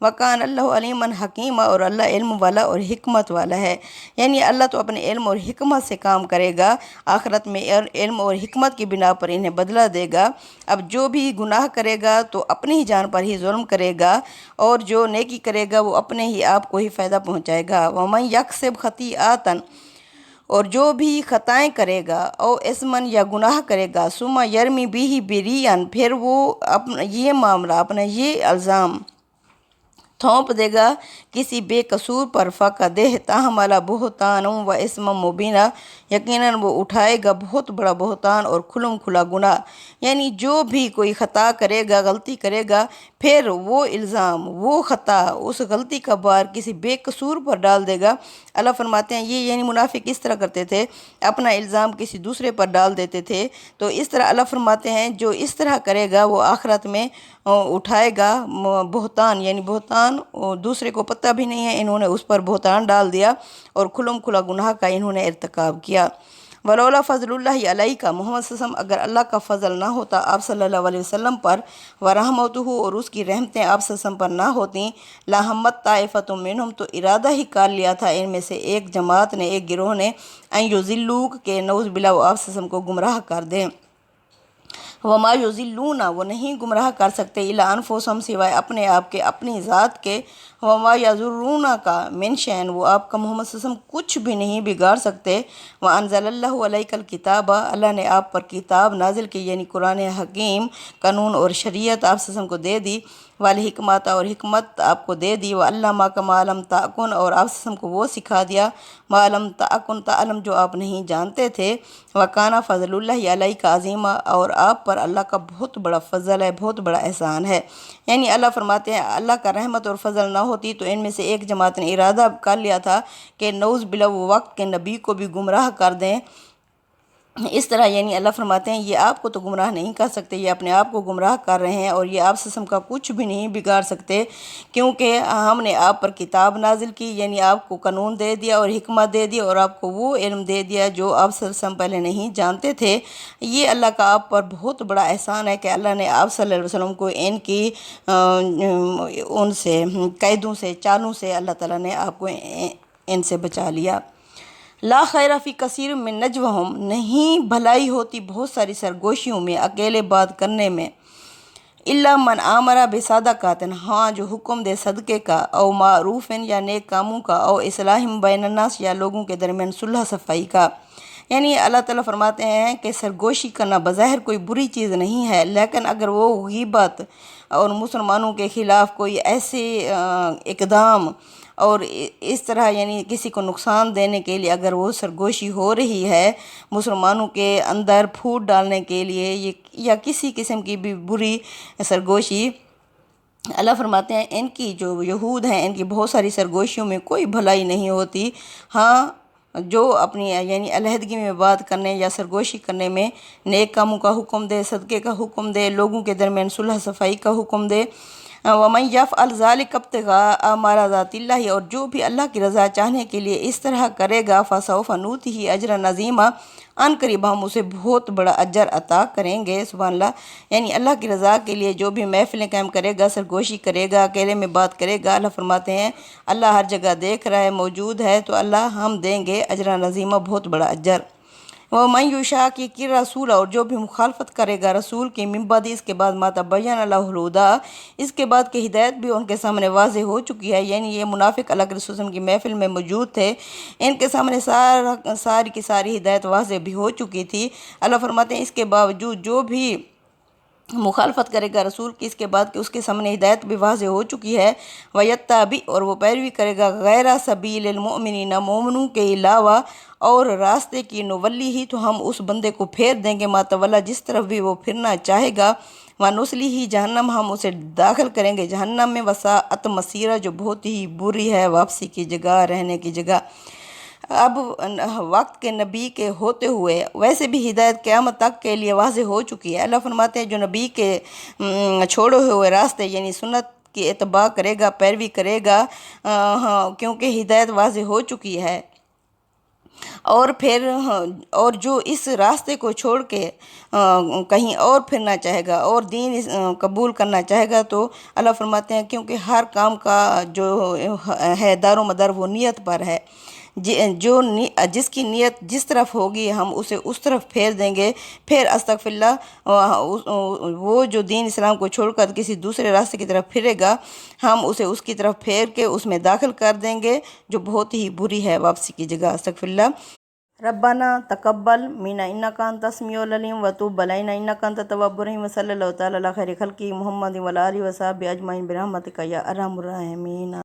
وکان اللہ علیمًا حکیمہ، اور اللہ علم والا اور حکمت والا ہے۔ یعنی اللہ تو اپنے علم اور حکمت سے کام کرے گا، آخرت میں علم اور حکمت کی بنا پر انہیں بدلہ دے گا۔ اب جو بھی گناہ کرے گا تو اپنی ہی جان پر ہی ظلم کرے گا، اور جو نیکی کرے گا وہ اپنے ہی آپ کو ہی فائدہ پہنچائے گا۔ وَمَن یکسب خطیئۃ، اور جو بھی خطائیں کرے گا، او اسمن، یا گناہ کرے گا، ثم یرمی بہ بریئا، پھر وہ یہ معاملہ، اپنا یہ الزام تھوپ دے گا کسی بے قصور پر، فقد احتمل بہتانا و اسما مبینا، یقیناً وہ اٹھائے گا بہت بڑا بہتان اور کھلم کھلا گناہ۔ یعنی جو بھی کوئی خطا کرے گا، غلطی کرے گا، پھر وہ الزام، وہ خطا، اس غلطی کا بار کسی بے قصور پر ڈال دے گا۔ اللہ فرماتے ہیں یہ یعنی منافق اس طرح کرتے تھے، اپنا الزام کسی دوسرے پر ڈال دیتے تھے۔ تو اس طرح اللہ فرماتے ہیں جو اس طرح کرے گا وہ آخرت میں اٹھائے گا بہتان، یعنی بہتان دوسرے کو پتہ بھی نہیں ہے، انہوں نے اس پر بہتان ڈال دیا اور کھلم کھلا گناہ کا انہوں نے ارتکاب کیا۔ ولولا فضل اللہ علیک، محمد صلی اللہ علیہ وسلم، اگر اللہ کا فضل نہ ہوتا آپ صلی اللہ علیہ وسلم پر، ورحمتہ، اور اس کی رحمتیں آپ صلی اللہ علیہ وسلم پر نہ ہوتیں، لہمت طائفۃ منہم، تو ارادہ ہی کر لیا تھا ان میں سے ایک جماعت نے، ایک گروہ نے، ان یضلوک، کہ نعوذ باللہ وہ آپ صلی اللہ علیہ وسلم کو گمراہ کر دیں۔ وما یضلون، وہ نہیں گمراہ کر سکتے، الا انفسہم، سوائے اپنے آپ کے، اپنی ذات کے، وما یضرون کا من شیء، وہ آپ کا محمد صلی اللہ علیہ وسلم کچھ بھی نہیں بگاڑ سکتے۔ وانزل اللہ علیک الکتاب، اللہ نے آپ پر کتاب نازل کی، یعنی قرآن حکیم، قانون اور شریعت آپ صلی اللہ علیہ وسلم کو دے دی، والحکمت، اور حکمت آپ کو دے دی، وعلمک ما لم تکن، اور آپ صلی اللہ علیہ وسلم کو وہ سکھا دیا، ما لم تکن تعلم، جو آپ نہیں جانتے تھے، وکان فضل اللہ علیک عظیما، اور آپ پر اللہ کا بہت بڑا فضل ہے، بہت بڑا احسان ہے۔ یعنی اللہ فرماتے ہیں اللہ کا رحمت اور فضل نہ ہوتی تو ان میں سے ایک جماعت نے ارادہ کر لیا تھا کہ نعوذ باللہ وہ وقت کے نبی کو بھی گمراہ کر دیں۔ اس طرح یعنی اللہ فرماتے ہیں یہ آپ کو تو گمراہ نہیں کر سکتے، یہ اپنے آپ کو گمراہ کر رہے ہیں، اور یہ آپ سے کا کچھ بھی نہیں بگاڑ سکتے، کیونکہ ہم نے آپ پر کتاب نازل کی، یعنی آپ کو قانون دے دیا اور حکمت دے دی، اور آپ کو وہ علم دے دیا جو آپ صلی اللہ علیہ وسلم پہلے نہیں جانتے تھے۔ یہ اللہ کا آپ پر بہت بڑا احسان ہے کہ اللہ نے آپ صلی اللہ علیہ وسلم کو ان کی ان سے قیدوں سے، چالوں سے اللہ تعالیٰ نے آپ کو ان سے بچا لیا۔ لا خیر فی کثیر من نجوہم، نہیں بھلائی ہوتی بہت ساری سرگوشیوں میں، اکیلے بات کرنے میں، الا من آمر بصدقۃ، ہاں جو حکم دے صدقے کا، او معروف، یا نیک کاموں کا، او اصلاح بین الناس، یا لوگوں کے درمیان صلح صفائی کا۔ یعنی اللہ تعالیٰ فرماتے ہیں کہ سرگوشی کرنا بظاہر کوئی بری چیز نہیں ہے، لیکن اگر وہ غیبت اور مسلمانوں کے خلاف کوئی ایسے اقدام اور اس طرح یعنی کسی کو نقصان دینے کے لیے اگر وہ سرگوشی ہو رہی ہے، مسلمانوں کے اندر پھوٹ ڈالنے کے لیے، یا کسی قسم کی بھی بری سرگوشی، اللہ فرماتے ہیں ان کی جو یہود ہیں ان کی بہت ساری سرگوشیوں میں کوئی بھلائی نہیں ہوتی۔ ہاں جو اپنی یعنی علیحدگی میں بات کرنے یا سرگوشی کرنے میں نیک کاموں کا حکم دے، صدقے کا حکم دے، لوگوں کے درمیان صلح صفائی کا حکم دے، وَمَن يَفْعَلْ ذَلِكَ ابْتِغَاءَ مَرْضَاتِ اللَّهِ، اور جو بھی اللہ کی رضا چاہنے کے لیے اس طرح کرے گا، فَسَوْفَ نُؤْتِهِ أَجْرًا عَظِيمًا، ان قریب ہم اسے بہت بڑا اجر عطا کریں گے۔ سبحان اللہ، یعنی اللہ کی رضا کے لیے جو بھی محفلیں قائم کرے گا، سرگوشی کرے گا، اکیلے میں بات کرے گا، اللہ فرماتے ہیں اللہ ہر جگہ دیکھ رہا ہے، موجود ہے، تو اللہ ہم دیں گے اجرًا عظیمًا، بہت بڑا اجر۔ وَمَن يُشَاقِقِ الرَّسُولَ، اور جو بھی مخالفت کرے گا رسول کی، من بعد، اس کے بعد، ما تبین لہ الہدی، اس کے بعد کہ ہدایت بھی ان کے سامنے واضح ہو چکی ہے۔ یعنی یہ منافق اللہ کے رسول صلی اللہ علیہ وسلم کی محفل میں موجود تھے، ان کے سامنے ساری کی ساری ہدایت واضح بھی ہو چکی تھی۔ اللہ فرماتے ہیں اس کے باوجود جو بھی مخالفت کرے گا رسول کی، اس کے بعد کہ اس کے سامنے ہدایت بھی واضح ہو چکی ہے، وَيَتَّبِعْ، اور وہ پیروی کرے گا، غیر سبیل المؤمنین، مومنوں کے علاوہ اور راستے کی، نولی، تو ہم اس بندے کو پھیر دیں گے، ما تولی، جس طرف بھی وہ پھرنا چاہے گا، وَنُصْلِهِ جہنم، ہم اسے داخل کریں گے جہنم میں، وَسَاءَتْ مَصِیرًا، جو بہت ہی بری ہے واپسی کی جگہ، رہنے کی جگہ۔ اب وقت کے نبی کے ہوتے ہوئے ویسے بھی ہدایت قیامت تک کے لیے واضح ہو چکی ہے۔ اللہ فرماتے ہیں جو نبی کے چھوڑے ہوئے راستے یعنی سنت کی اتباع کرے گا، پیروی کرے گا، کیونکہ ہدایت واضح ہو چکی ہے، اور پھر اور جو اس راستے کو چھوڑ کے کہیں اور پھرنا چاہے گا اور دین قبول کرنا چاہے گا تو اللہ فرماتے ہیں کیونکہ ہر کام کا جو ہے دار و مدار وہ نیت پر ہے، جس کی نیت جس طرف ہوگی ہم اسے اس طرف پھیر دیں گے۔ پھر استغفر اللہ وہ جو دین اسلام کو چھوڑ کر کسی دوسرے راستے کی طرف پھرے گا، ہم اسے اس کی طرف پھیر کے اس میں داخل کر دیں گے جو بہت ہی بری ہے واپسی کی جگہ۔ استغفر اللہ۔ ربنا تقبل منا انک انت السمیع العلیم وتب علینا انک انت التواب الرحیم وصلی اللہ تعالی علی خیر خلقہ محمد وعلی آلہ وصحبہ اجمعین برحمتک یا ارحم الراحمین۔